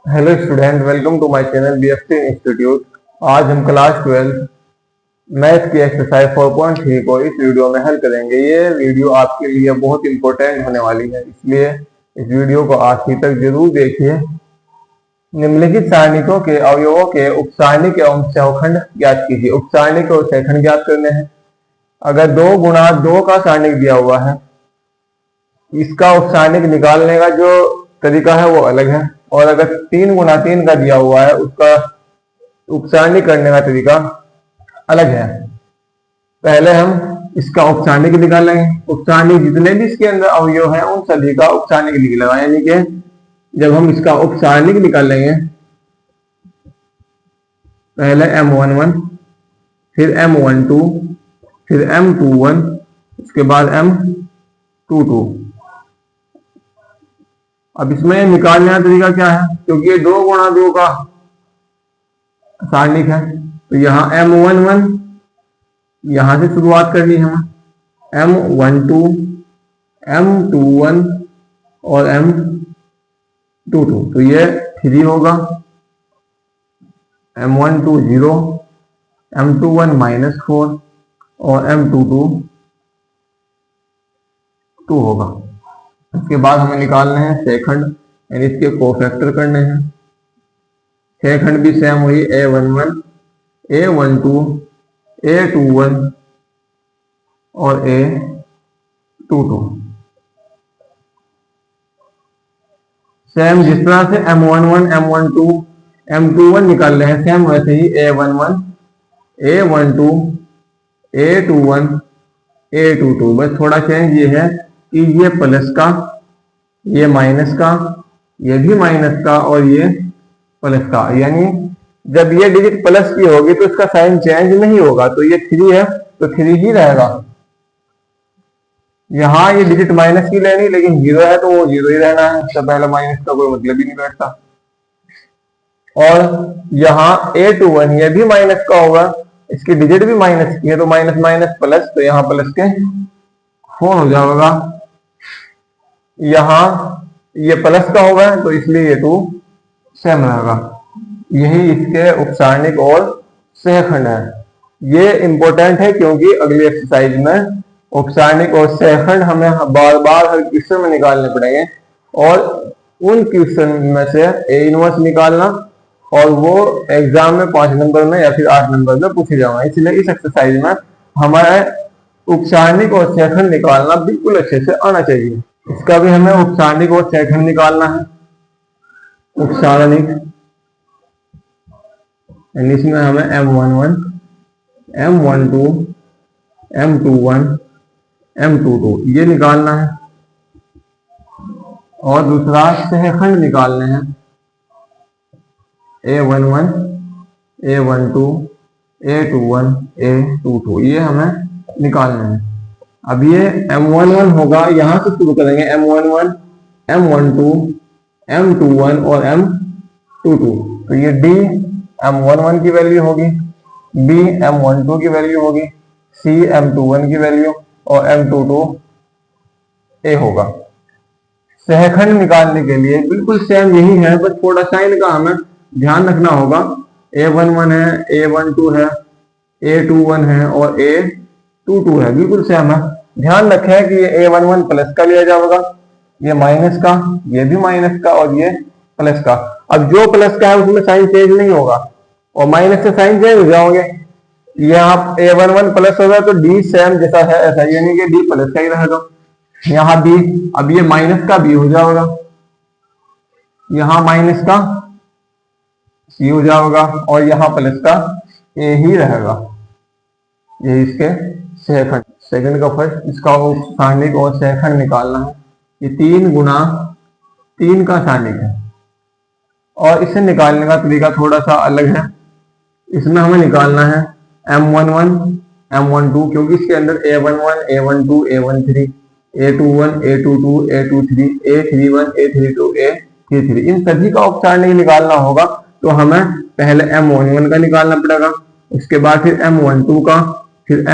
Hello student, welcome to my channel BFT institute. आज हम class 12 math की exercise 4.3 को इस वीडियो में हल करेंगे। ये वीडियो आपके लिए बहुत इंपॉर्टेंट होने वाली है, इसलिए इस वीडियो को आखिर तक जरूर देखिए। निम्नलिखित सारणिकों के अवयवों के उपसारणिक एवं सहखंड ज्ञात कीजिए। उपसारणिक और सहखंड ज्ञात करने हैं। अगर 2 गुणा 2 का सारणिक दिया हुआ है, इसका उपसारणिक निकालने का जो तरीका है वो अलग है, और अगर 3 गुणा 3 का दिया हुआ है उसका उपसारणिक करने का तरीका अलग है। पहले हम इसका उपसारणिक निकालेंगे। उपसारणिक जितने भी इसके अंदर अवयव है उन सभी का उपसारणिक निकलेगा, यानी कि जब हम इसका उपसारणिक निकालेंगे, पहले M11, फिर M12, फिर M21, उसके बाद M22। अब इसमें निकालने का तरीका क्या है, क्योंकि ये 2 गुणा 2 का सारणिक है, तो यहाँ M11 यहां से शुरुआत करनी है हमें, M12, M21 और M22, तो ये 3 होगा, M12 0, M21 -4 और M22 2 होगा। इसके बाद हमें निकालने हैं सहखंड, यानी इसके कोफैक्टर करने हैं। सहखंड भी सेम वही A11, A12, A21 और A22। सेम जिस तरह से M11, M12, M21 निकाल रहे हैं, सेम वैसे ही A11, A12, A21, A22। बस थोड़ा चेंज ये है कि ये प्लस का, ये माइनस का, ये भी माइनस का और ये प्लस का, यानी जब ये डिजिट प्लस की होगी तो इसका साइन चेंज नहीं होगा, तो ये 3 है तो 3 ही रहेगा। यहां ये डिजिट माइनस की लेनी, लेकिन 0 है तो वो 0 ही रहना है, इससे पहले माइनस का कोई मतलब ही नहीं बैठता। और यहाँ A21 ये भी माइनस का होगा, इसकी डिजिट भी माइनस की है, तो माइनस माइनस प्लस, तो यहाँ प्लस के 4 हो जाएगा। यहाँ ये प्लस का होगा तो इसलिए ये 2 सेम रहेगा। यही इसके उपसारणिक और सहखंड है। ये इंपॉर्टेंट है क्योंकि अगली एक्सरसाइज में उपसारणिक और सहखंड हमें बार बार हर क्वेश्चन में निकालने पड़ेंगे, और उन क्वेश्चन में से A इनवर्स निकालना, और वो एग्जाम में 5 नंबर में या फिर 8 नंबर में पूछे जाऊंगा। इसलिए इस एक्सरसाइज में हमारे उपसारणिक और सहखंड निकालना बिल्कुल अच्छे से आना चाहिए। इसका भी हमें उपसारणिक और सहखंड निकालना है। उपसारणिक इसमें हमें M11, M12, M21, M22 ये निकालना है, और दूसरा सहखंड निकालने हैं। A11, A12, A21, A22 ये हमें निकालना है। अब ये M11 होगा, यहां से शुरू करेंगे, M11, M12, M21 और M22, तो ये D M11 की वैल्यू होगी, B M12 की वैल्यू होगी, C M21 की वैल्यू और M22 A होगा। सहखंड निकालने के लिए बिल्कुल सेम यही है, बस थोड़ा साइन का हमें ध्यान रखना होगा। A11 है, A12 है, A21 है और A22 है, बिल्कुल सेम है। ध्यान रखें कि ये A11 प्लस का लिया जाएगा, ये माइनस का, ये भी माइनस का और ये प्लस का। अब जो प्लस का है उसमें साइन चेंज नहीं होगा, और माइनस से साइन चेंज हो जाओगे। यहाँ A11 प्लस होगा तो D सेम जैसा है ऐसा, यानी कि D प्लस का ही रहेगा। यहाँ B, अब ये माइनस का B हो जाएगा, यहाँ माइनस का C हो जाएगा, और यहाँ प्लस का A ही रहेगा। ये इसके सहखंड। सेकंड का फर्स्ट, इसका सारणिक और सहखंड निकालना है। ये 3 गुणा 3 का सारणिक है, और इसे निकालने का तरीका थोड़ा सा अलग है। इसमें हमें निकालना है M11, M12, क्योंकि इसके अंदर A11, A12, A13, A21, A22, A23, A31, A32, A33 इन सभी का उपसारणिक निकालना होगा। तो हमें पहले M11 का निकालना पड़ेगा, उसके बाद फिर M12 का, फिर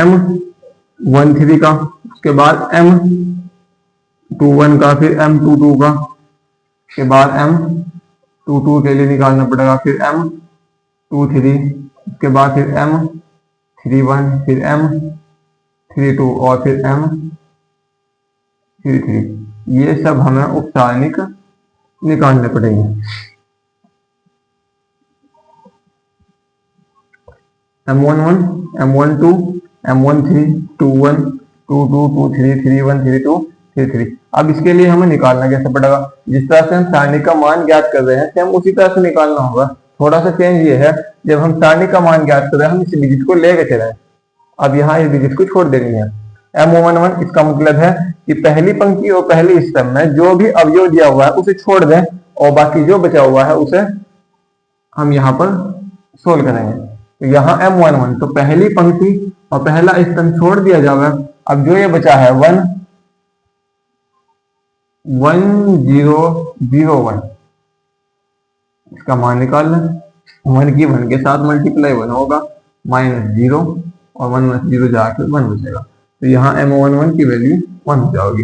M13 का, उसके बाद M21 का, फिर M22 का, उसके बाद 2 के लिए निकालना पड़ेगा, फिर M2 3, उसके बाद फिर M3 1, फिर M3 2 और फिर M3 3। ये सब हमें उपसारणिक निकालने पड़ेंगे। M11, M12, M13, 21, 22, 23, 31, 32, 33। अब इसके लिए हमें निकालना कैसे पड़ेगा? जिस तरह से हम सारणी का मान ज्ञात कर रहे हैं सेम उसी तरह से निकालना होगा। थोड़ा सा चेंज ये है, जब हम सारणी का मान ज्ञात कर रहे हैं हम इस डिजिट को लेकर चले, अब यहाँ ये डिजिट को छोड़ देनी है। M11 इसका मतलब है कि पहली पंक्ति और पहली स्तंभ में जो भी अवयव दिया हुआ है उसे छोड़ दें और बाकी जो बचा हुआ है उसे हम यहाँ पर सोल्व करेंगे। तो यहाँ M11 तो पहली पंक्ति और पहला स्तंभ छोड़ दिया जाएगा। अब जो ये बचा है 1 1 0 0 1, इसका मान निकाल लें। 1 की 1 के साथ मल्टीप्लाई 1 होगा, -0 और 1 में 0 जाकर 1 बचेगा। तो यहाँ M11 की वैल्यू 1 हो जाएगी,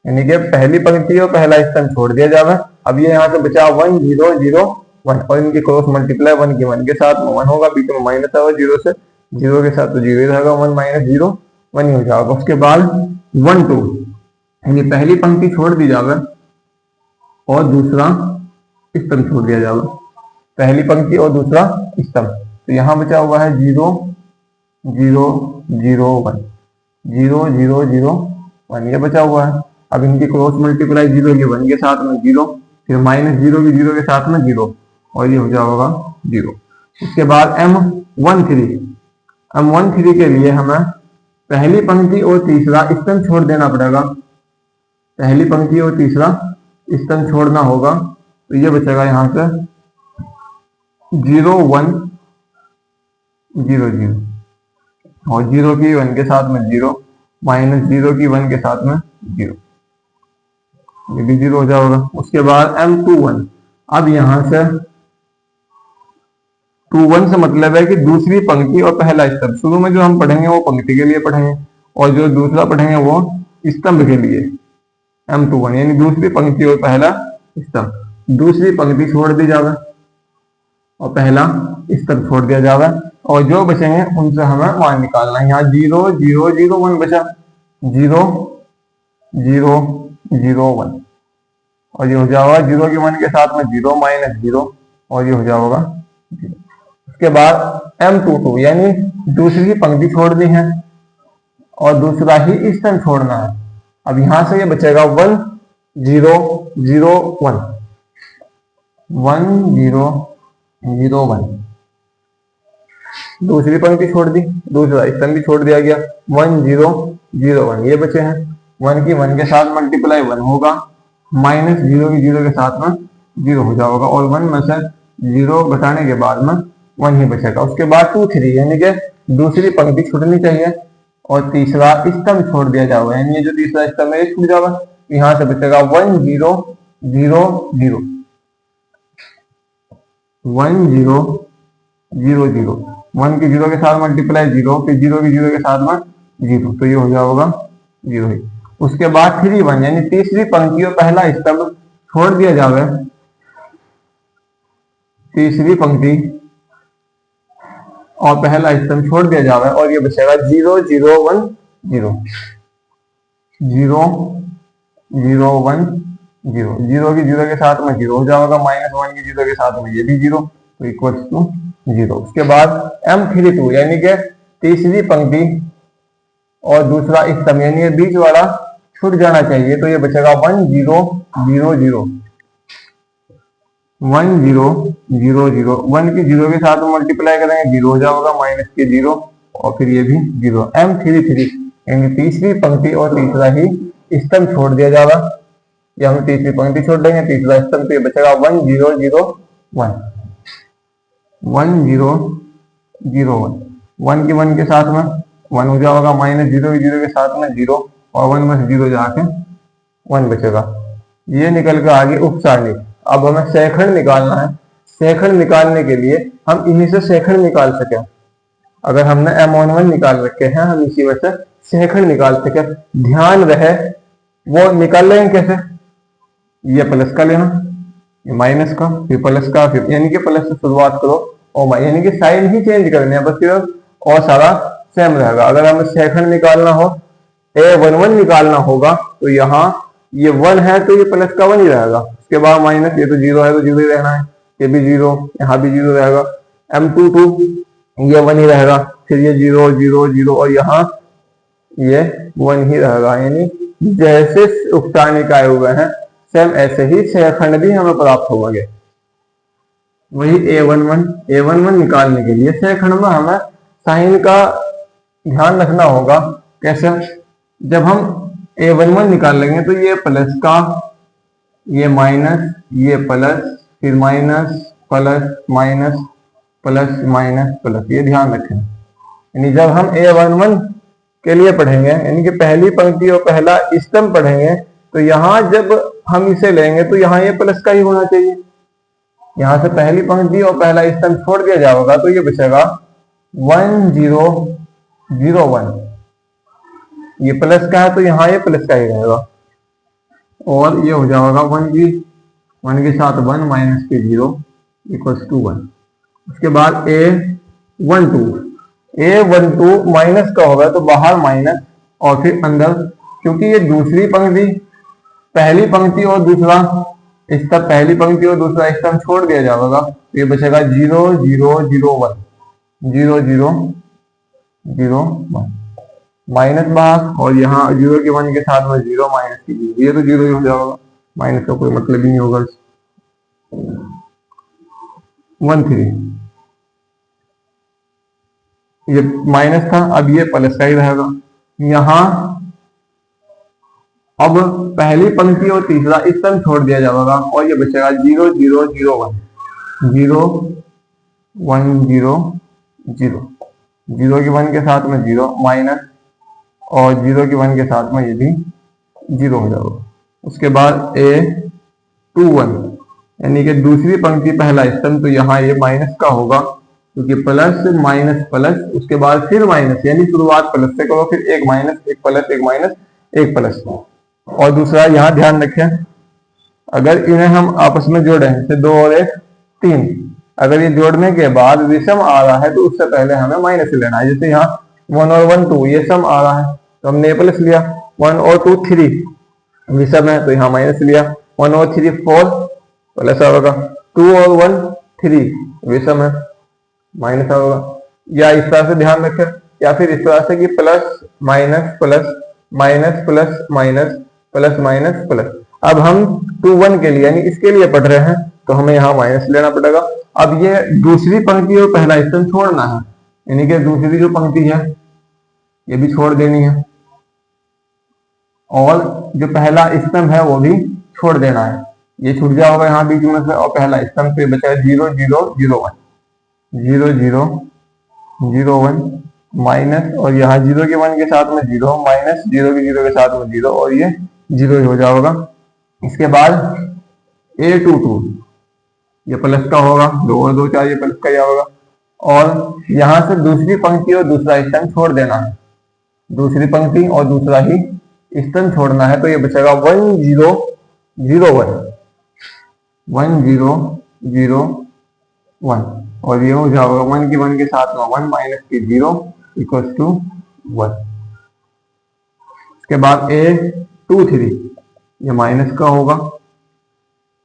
यानी कि पहली पंक्ति और पहला स्तंभ छोड़ दिया जाएगा। अब ये यहाँ से बचा 1 0 0 1 और इनकी क्रॉस मल्टीप्लाई 1 की 1 के साथ 1 होगा, बीच में माइनस आएगा 0 से, 0 के साथ तो 0 ही रहेगा, 1 - 0 1 ही हो जाएगा। उसके बाद 1 2 यानी पहली पंक्ति छोड़ दी जाएगा और दूसरा स्तंभ छोड़ दिया जाएगा, पहली पंक्ति और दूसरा स्तंभ। तो यहाँ बचा हुआ है 0 0 0 1 0 0 0 1, ये बचा हुआ है। अब इनकी क्रॉस मल्टीप्लाई 0 की 1 के साथ में 0, फिर -0 की 0 के साथ में 0 और ये हो जाएगा 0। उसके बाद M13 के लिए हमें पहली पंक्ति और तीसरा स्तंभ छोड़ देना पड़ेगा, पहली पंक्ति और तीसरा स्तंभ छोड़ना होगा। तो ये बचेगा यहाँ से 0 1 0 0 और 0 की 1 के साथ में 0, -0 की 1 के साथ में 0, ये भी 0 हो जाएगा। उसके बाद M21, अब यहां से 21 से मतलब है कि दूसरी पंक्ति और पहला स्तंभ। शुरू में जो हम पढ़ेंगे वो पंक्ति के लिए पढ़ेंगे और जो दूसरा पढ़ेंगे वो स्तंभ के लिए। M21 यानी दूसरी पंक्ति और पहला स्तंभ, दूसरी पंक्ति छोड़ दी जाएगा और पहला स्तंभ छोड़ दिया जाएगा और जो बचेंगे उनसे हमें मान निकालना है। यहाँ 0 0 0 1 बचा, 0 0 0 1 और ये हो जाएगा 0 की 1 के साथ में 0 -0 और ये हो जाएगा 0। उसके बाद M22 यानी दूसरी पंक्ति छोड़ दी है और दूसरा ही स्तंभ छोड़ना है। अब यहां से ये बचेगा 1 0 0 1 1 0 0 1, दूसरी पंक्ति छोड़ दी, दूसरा स्तंभ भी छोड़ दिया गया, 1 0 0 1 ये बचे हैं। 1 की 1 के साथ मल्टीप्लाई 1 होगा, -0 की 0 के साथ में 0 हो जाएगा और 1 में से 0 घटाने के बाद में 1 ही बचेगा। उसके बाद 2 3 यानी कि दूसरी पंक्ति छूटनी चाहिए और तीसरा स्तंभ छोड़ दिया जाएगा, यानी ये जो तीसरा स्तंभ है ये छूट जाएगा। यहाँ से बचेगा 1 0 0 0 1 0 0 0 1 की 0 के साथ मल्टीप्लाई 0, फिर 0 की 0 के साथ में 0, तो ये हो जाएगा 0 ही। उसके बाद 3 1 यानी तीसरी पंक्ति और पहला स्तंभ छोड़ दिया जाएगा, तीसरी पंक्ति और पहला स्तंभ छोड़ दिया जाएगा और ये बचेगा 0 0 1 0 0 0 1 0, 0 की 0 के साथ में 0 हो जाएगा, -1 की 0 के साथ में ये भी 0, तो इक्वल्स टू 0। उसके बाद M32 यानी कि तीसरी पंक्ति और दूसरा स्तंभ यानी ये बीच वाला छूट जाना चाहिए, तो ये बचेगा 1 0 0 0 1 0 0 0 1 की 0 के साथ मल्टीप्लाई करेंगे 0 हो जाएगा, माइनस के 0 और फिर ये भी 0। M33 यानी तीसरी पंक्ति और तीसरा ही स्तंभ छोड़ दिया जाएगा, या हम तीसरी पंक्ति छोड़ देंगे तीसरा स्तंभ, तो ये बचेगा 1 0 0 1 1 0 0 1 1 की 1 के साथ में 1 हो जाएगा, -0 की 0 के साथ में 0 और 1 में से 0 जाके 1 बचेगा। ये निकल कर आगे उपसारणी। अब हमें शेखंड निकालना है। शेखंड निकालने के लिए हम इन्हीं से शेखंड निकाल सके। अगर हमने M11 निकाल रखे हैं हम इसी वजह से शेखंड निकाल सके। ध्यान रहे वो निकाल लेंगे कैसे, ये प्लस का लेना, माइनस का, फिर प्लस का, फिर यानी कि प्लस से शुरुआत करो और यानी कि साइन ही चेंज करने हैं बस सिर्फ, और सारा सेम रहेगा। अगर हमें सेकंड निकालना हो, A11 निकालना होगा, तो यहाँ ये 1 है तो ये प्लस का 1 ही रहेगा। उसके बाद माइनस, ये तो 0 है तो 0 ही रहना है, ये भी 0, यहाँ भी 0 रहेगा। M22 ये 1 ही रहेगा, फिर ये 0 0 0 और यहाँ ये 1 ही रहेगा। यानी जैसे उक्ता निकाय हुए हैं सेम ऐसे ही शेयरखंड भी हमें प्राप्त होंगे। वही A11 निकालने के लिए शेयरखंड में हमें साइन का ध्यान रखना होगा। कैसे? जब हम A11 निकाल लेंगे तो ये प्लस का, ये माइनस, ये प्लस, फिर minus plus minus plus minus plus, ये ध्यान रखें। यानी जब हम A11 के लिए पढ़ेंगे, यानी कि पहली पंक्ति और पहला स्तंभ पढ़ेंगे, तो यहाँ जब हम इसे लेंगे तो यहाँ ये प्लस का ही होना चाहिए। यहाँ से पहली पंक्ति और पहला स्तंभ छोड़ दिया जाएगा तो ये बचेगा 1 0 0 1। ये प्लस का है तो यहाँ ये प्लस का ही रहेगा, और ये हो जाएगा 1 के साथ 1 माइनस के 0 इक्वल्स टू 1। उसके बाद A12 माइनस का होगा तो बाहर माइनस और फिर अंदर, क्योंकि ये दूसरी पंक्ति, पहली पंक्ति और दूसरा स्तंभ, पहली पंक्ति और दूसरा स्तंभ छोड़ दिया जाएगा, तो ये बचेगा 0 0 0 1 0 0 0 1 माइनस बाहर, और यहाँ 0 के 1 के साथ में 0 माइनस की 0, ये तो 0 ही हो जाएगा, माइनस का कोई मतलब ही नहीं होगा। 1 3 ये माइनस था, अब ये प्लस का ही रहेगा। यहाँ अब पहली पंक्ति और तीसरा स्तंभ छोड़ दिया जाएगा और ये बचेगा 0 0 0 1 0 1 0 0 0 के 1 के साथ में 0 माइनस, और 0 के 1 के साथ में ये भी 0 हो जाएगा। उसके बाद A21 यानी कि दूसरी पंक्ति पहला स्तंभ, तो यहाँ ये माइनस का होगा क्योंकि प्लस माइनस प्लस, उसके बाद फिर माइनस, यानी शुरुआत प्लस से करो, फिर एक माइनस एक प्लस एक माइनस एक प्लस। और दूसरा यहाँ ध्यान रखें, अगर इन्हें हम आपस में जोड़ें, जैसे 2 और 1 3, अगर ये जोड़ने के बाद विषम आ रहा है तो उससे पहले हमें माइनस लेना है। जैसे यहाँ 1 और 1 2 ये सम आ रहा है तो हमने प्लस लिया, 1 और 2 3 विषम है तो यहाँ माइनस लिया, 1 और 3 4 प्लस आएगा, 2 और 1 3 विषम है माइनस आएगा। या इस तरह से ध्यान रखें, या फिर इस तरह से कि plus minus plus minus plus minus plus minus plus. अब हम 2 1 के लिए यानी इसके लिए पढ़ रहे हैं तो हमें यहाँ माइनस लेना पड़ेगा। अब ये दूसरी पंक्ति और पहला स्तंभ छोड़ना है, यानी कि दूसरी जो पंक्ति है ये भी छोड़ देनी है, और जो पहला स्तंभ है वो भी छोड़ देना है। ये छूट गया होगा यहाँ बीच में से, और पहला स्तंभ पे बचा है 0 0 0 1 0 0 0 1 माइनस, और यहाँ 0 के 1 के साथ में 0 माइनस, 0 के 0 के साथ में 0, और ये 0 हो जाएगा। इसके बाद A22 ये प्लस का होगा, 2 और 2 4 ये प्लस का ही होगा, और यहाँ से दूसरी पंक्ति और दूसरा स्तंभ छोड़ देना है, दूसरी पंक्ति और दूसरा ही स्तंभ छोड़ना है, तो ये बचेगा 1 0 0 1 1 0 0 1, और ये हो जाएगा 1 के 1 के साथ में 1 माइनस के 0 इक्वल्स टू 1। इसके बाद A23 ये माइनस का होगा,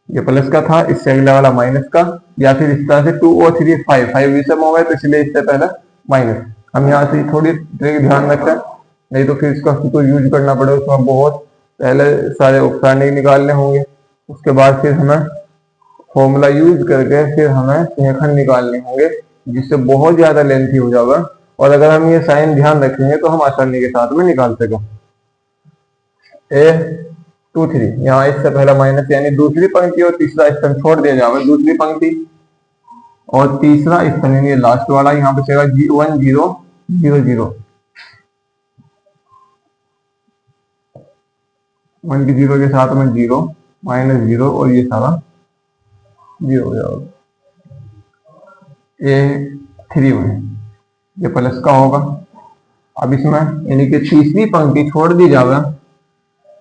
ये प्लस का था, इससे अगला वाला माइनस का, या फिर इस तरह से 2 और 3 5 विषम हो गए तो इसलिए इससे पहले माइनस। हम यहाँ से थोड़ी ट्रिक ध्यान रखें, नहीं तो फिर इसका तो यूज करना पड़ेगा, उसमें बहुत पहले सारे उपसारणिक निकालने होंगे, उसके बाद फिर हमें फॉर्मूला यूज करके फिर हमें शेयरखंड निकालने होंगे, जिससे बहुत ज्यादा लेंथी हो जाएगा। और अगर हम ये साइन ध्यान रखेंगे तो हम आसानी के साथ में निकाल सकें। A23 यहाँ इससे पहला माइनस, यानी दूसरी पंक्ति और तीसरा स्तंभ छोड़ दिया जाएगा, दूसरी पंक्ति और तीसरा स्तंभ यानी लास्ट वाला, यहाँ बचेगा 1 0 0 0 1 के 0 के साथ में 0 माइनस 0, और ये सारा 0 हो जाएगा। A31 ये प्लस का होगा। अब इसमें यानी कि तीसरी पंक्ति छोड़ दी जाएगा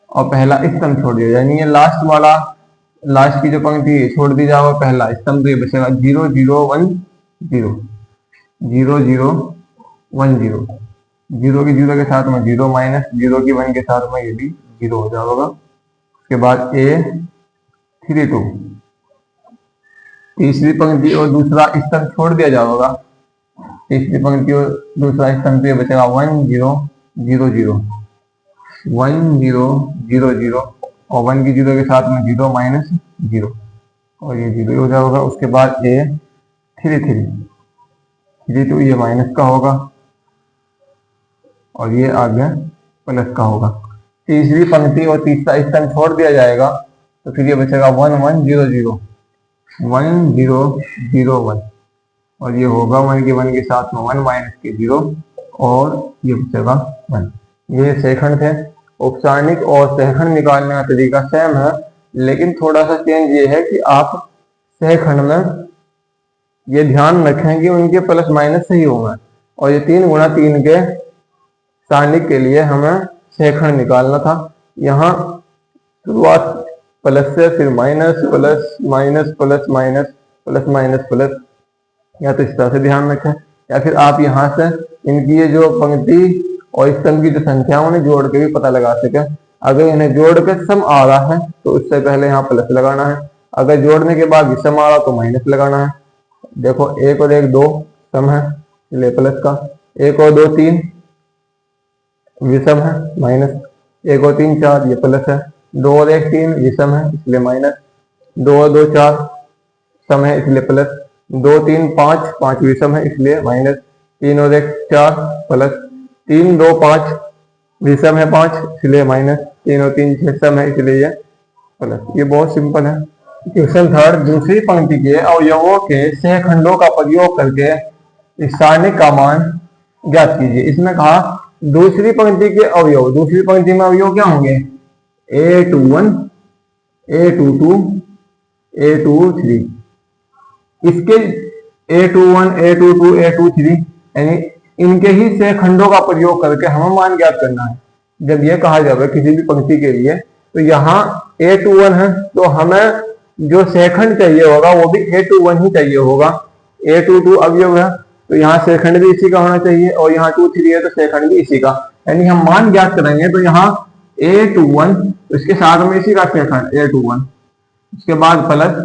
और पहला स्तंभ छोड़ दिया, यानी ये लास्ट वाला लास्ट की जो पंक्ति है छोड़ दी जाएगा पहला स्तंभ, तो ये बचेगा 0 0 1 0 0 0 1 0। जीरो की जीरो के साथ में जीरो माइनस जीरो की वन के साथ में ये भी जीरो हो जाएगा। उसके बाद ए 3 2, तीसरी पंक्ति और दूसरा स्तंभ छोड़ दिया जाएगा। तीसरी पंक्ति और दूसरा स्तंभ पे बचेगा 1 0 0 0 1 0 0 0 और 1 की जीरो के साथ में जीरो माइनस जीरो और ये जीरो हो जाएगा। उसके बाद ए 3 3 3 2, ये माइनस का होगा और ये आगे प्लस का होगा। तीसरी पंक्ति और तीसरा स्तंभ छोड़ दिया जाएगा तो फिर ये बचेगा 1 1 0 0 1 0 0 1 और ये होगा 1 के 1 के साथ में 1 माइनस के 0 और ये बचेगा 1। ये सेकंड थे। उपसारणिक और सहखंड निकालने का तरीका सेम है, लेकिन थोड़ा सा चेंज ये है कि आप सहखंड में ये ध्यान रखें कि उनके प्लस माइनस सही होंगे और ये 3 गुणा 3 के सारणिक के लिए हमें सहखंड निकालना था। यहाँ शुरुआत प्लस से, फिर minus plus minus plus minus plus minus plus, या तो इस तरह से ध्यान रखें या फिर आप यहाँ से इनकी ये जो पंक्ति और स्तंभ की जो संख्या उन्हें जोड़ के भी पता लगा सके। अगर इन्हें जोड़ के सम आ रहा है तो उससे पहले यहाँ प्लस लगाना है, अगर जोड़ने के बाद विषम आ रहा तो माइनस लगाना है। देखो 1 और 1 2 सम है इसलिए प्लस का, 1 और 2 3 विषम है माइनस, 1 और 3 4 ये प्लस है, 2 और 1 3 विषम है इसलिए माइनस, 2 और 2 4 सम है इसलिए प्लस, 2 3 5 5 विषम है इसलिए माइनस, 3 और 1 4 प्लस, 3 2 5 विषम है 5 इसलिए माइनस, 3 और 3 6 सम है इसलिए ये प्लस। ये बहुत सिंपल है। क्वेश्चन थर्ड, दूसरी पंक्ति के अवयवों के सहखंडों का प्रयोग करके इस सारणी का मान ज्ञात कीजिए। इसमें कहा दूसरी पंक्ति के अवयव, दूसरी पंक्ति में अवयव क्या होंगे, A21 A22 A23। इसके A21 A22 A23 यानी इनके ही सहखंडों का प्रयोग करके हमें मान ज्ञात करना है। जब यह कहा जाए किसी भी पंक्ति के लिए तो यहाँ A21 है तो हमें जो सहखंड चाहिए होगा वो भी A21 ही चाहिए होगा। A22 अवयव है तो यहाँ सहखंड भी इसी का होना चाहिए और यहाँ 2 3 है तो सहखंड भी इसी का, यानी हम मान ज्ञात करेंगे तो यहाँ A21 इसके साथ में इसी का सहखंड A21, उसके बाद प्लस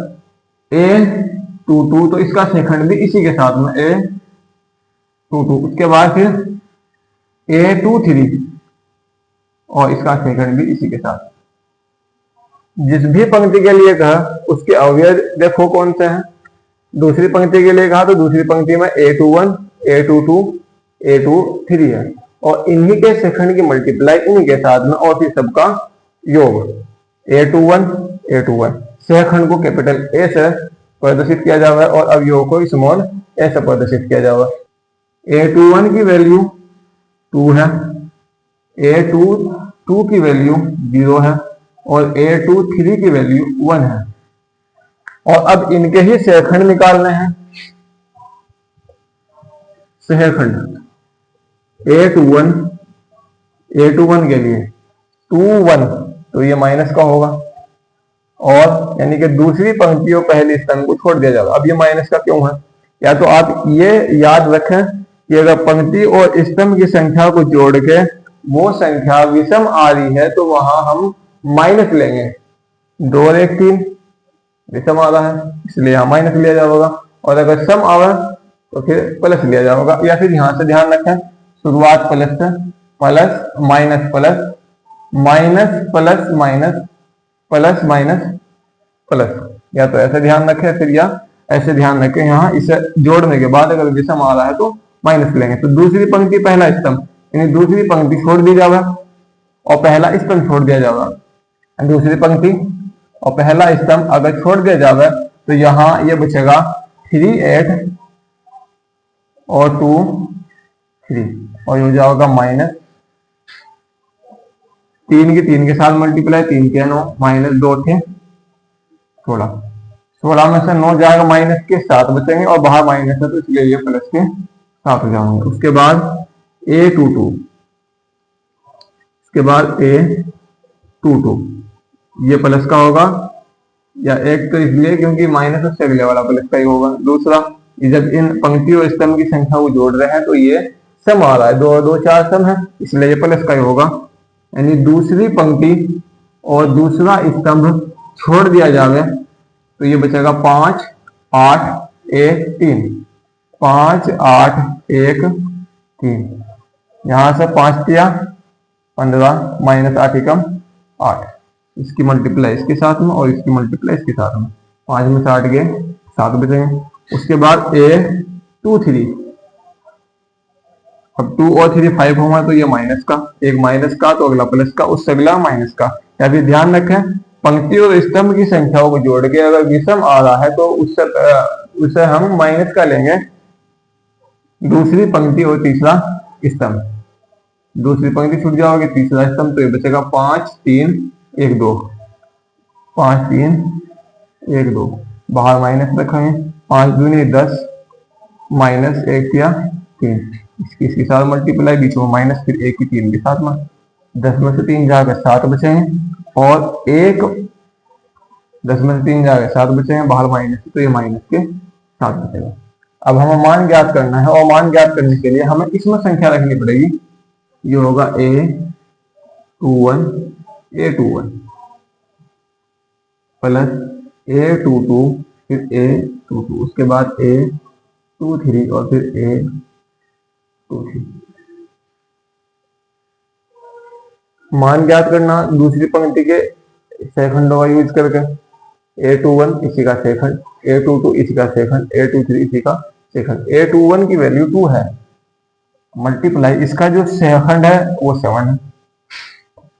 A22 तो इसका सहखंड भी इसी के साथ में A22, उसके बाद फिर A23 और इसका सहखंड भी इसी के साथ। जिस भी पंक्ति के लिए कहा उसके अवयव देखो कौन से हैं। दूसरी पंक्ति के लिए कहा तो दूसरी पंक्ति में A21 A22 A23 है और इन्हीं के सहखंड की मल्टीप्लाई इन्हीं के साथ में और फिर सबका योग A21 A21। सहखंड को कैपिटल A से प्रदर्शित किया जाएगा और अवयव को स्मॉल a से प्रदर्शित किया जाएगा। A21 की वैल्यू 2 है, A22 की वैल्यू 0 है और A23 की वैल्यू 1 है और अब इनके ही सहखंड निकालने हैं। सहखंड A21 के लिए 2 1 तो ये माइनस का होगा और यानी कि दूसरी पंक्ति और पहली स्तंभ को छोड़ दिया जाएगा। अब ये माइनस का क्यों है, या तो आप ये याद रखें कि अगर पंक्ति और स्तंभ की संख्या को जोड़ के वो संख्या विषम आ रही है तो वहां हम माइनस लेंगे। 2 और 1 3 विषम आ रहा है इसलिए यहाँ माइनस लिया जाएगा और अगर सम आवे तो फिर प्लस लिया जाएगा। या फिर यहाँ से ध्यान रखें शुरुआत प्लस से, plus minus plus minus plus minus plus minus plus, या तो ऐसे ध्यान रखें फिर या ऐसे ध्यान रखें। यहाँ इसे जोड़ने के बाद अगर विषम आ रहा है तो माइनस लेंगे। तो दूसरी पंक्ति पहला स्तंभ यानी दूसरी पंक्ति छोड़ दी जाएगा और पहला स्तंभ छोड़ दिया जाएगा। दूसरी पंक्ति और पहला स्तंभ अगर छोड़ दिया जाए तो यहाँ ये बचेगा 3 8 और 2 3 और ये हो जाएगा माइनस 3 के 3 के साथ मल्टीप्लाई 3 के 9 माइनस 2 थे 16, 16 में से 9 जाएगा माइनस के 7 बचेंगे और बाहर माइनस है तो इसलिए ये प्लस के 7 हो जाएंगे। उसके बाद A22, उसके बाद A22 ये प्लस का होगा या एक तो इसलिए क्योंकि माइनस उससे अगले वाला प्लस का ही होगा। दूसरा, जब इन पंक्ति और स्तंभ की संख्या को जोड़ रहे हैं तो ये सम आ रहा है, 2 और 2 4 सम है, इसलिए ये प्लस का ही होगा। यानी दूसरी पंक्ति और दूसरा स्तंभ छोड़ दिया जावे तो ये बचेगा 5 8 1 3, 5 8 1 3। यहां से 5 किया 15 माइनस 8 एकम 8, इसकी मल्टीप्लाई इसके साथ में और इसकी मल्टीप्लाई इसके साथ में, 5 में से 8 गए 7 बचेंगे। उसके बाद a 2 3, अब 2 और 3 5 होगा तो ये माइनस का, एक माइनस का तो अगला प्लस का, उससे अगला माइनस का। या फिर ध्यान रखें पंक्ति और स्तंभ की संख्याओं को जोड़ के अगर विषम आ रहा है तो उससे हम माइनस का लेंगे दूसरी पंक्ति और तीसरा स्तंभ। दूसरी पंक्ति छूट जाओगे, तीसरा स्तंभ, तो ये बचेगा 5 3 1 2, 5 3 1 2, बाहर माइनस रखेंगे, 5 दूनी 10 माइनस 1 किया 3, इसके साथ मल्टीप्लाई, बीच में माइनस, फिर 1 की 3 के साथ में, 10 में से 3 जाकर 7 बचेंगे और 1 10 में से 3 जाकर 7 बचेंगे, बाहर माइनस, तो ये माइनस के 7 बचेगा। अब हमें मान ज्ञात करना है और मान ज्ञात करने के लिए हमें इसमें संख्या रखनी पड़ेगी। ये होगा a21 a21 प्लस a22 फिर a22, उसके बाद a23 और फिर a23। मान ज्ञात करना दूसरी पंक्ति के सेकंडों का यूज करके, a21 इसी का सेकंड, a22 इसी का सेकंड, a23 इसी का सेकंड। a21 की वैल्यू 2 है, मल्टीप्लाई इसका जो सेकंड है वो 7 है,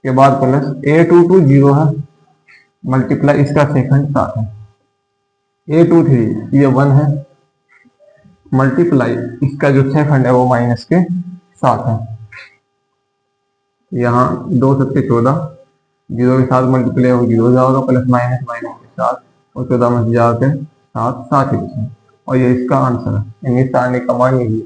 के बाद प्लस a22 0 है, मल्टीप्लाई इसका सेकंड 7 है, a23 ये 1 है, मल्टीप्लाई इसका जो सेकंड है वो माइनस के 7 है। यहाँ 2 7 14, 0 के साथ मल्टीप्लाई हो 0 जाएगा, प्लस माइनस माइनस के 7 और 14 में से जाकर 7 7 ही बचे, और ये इसका आंसर है। इस सारणी का मान यही है।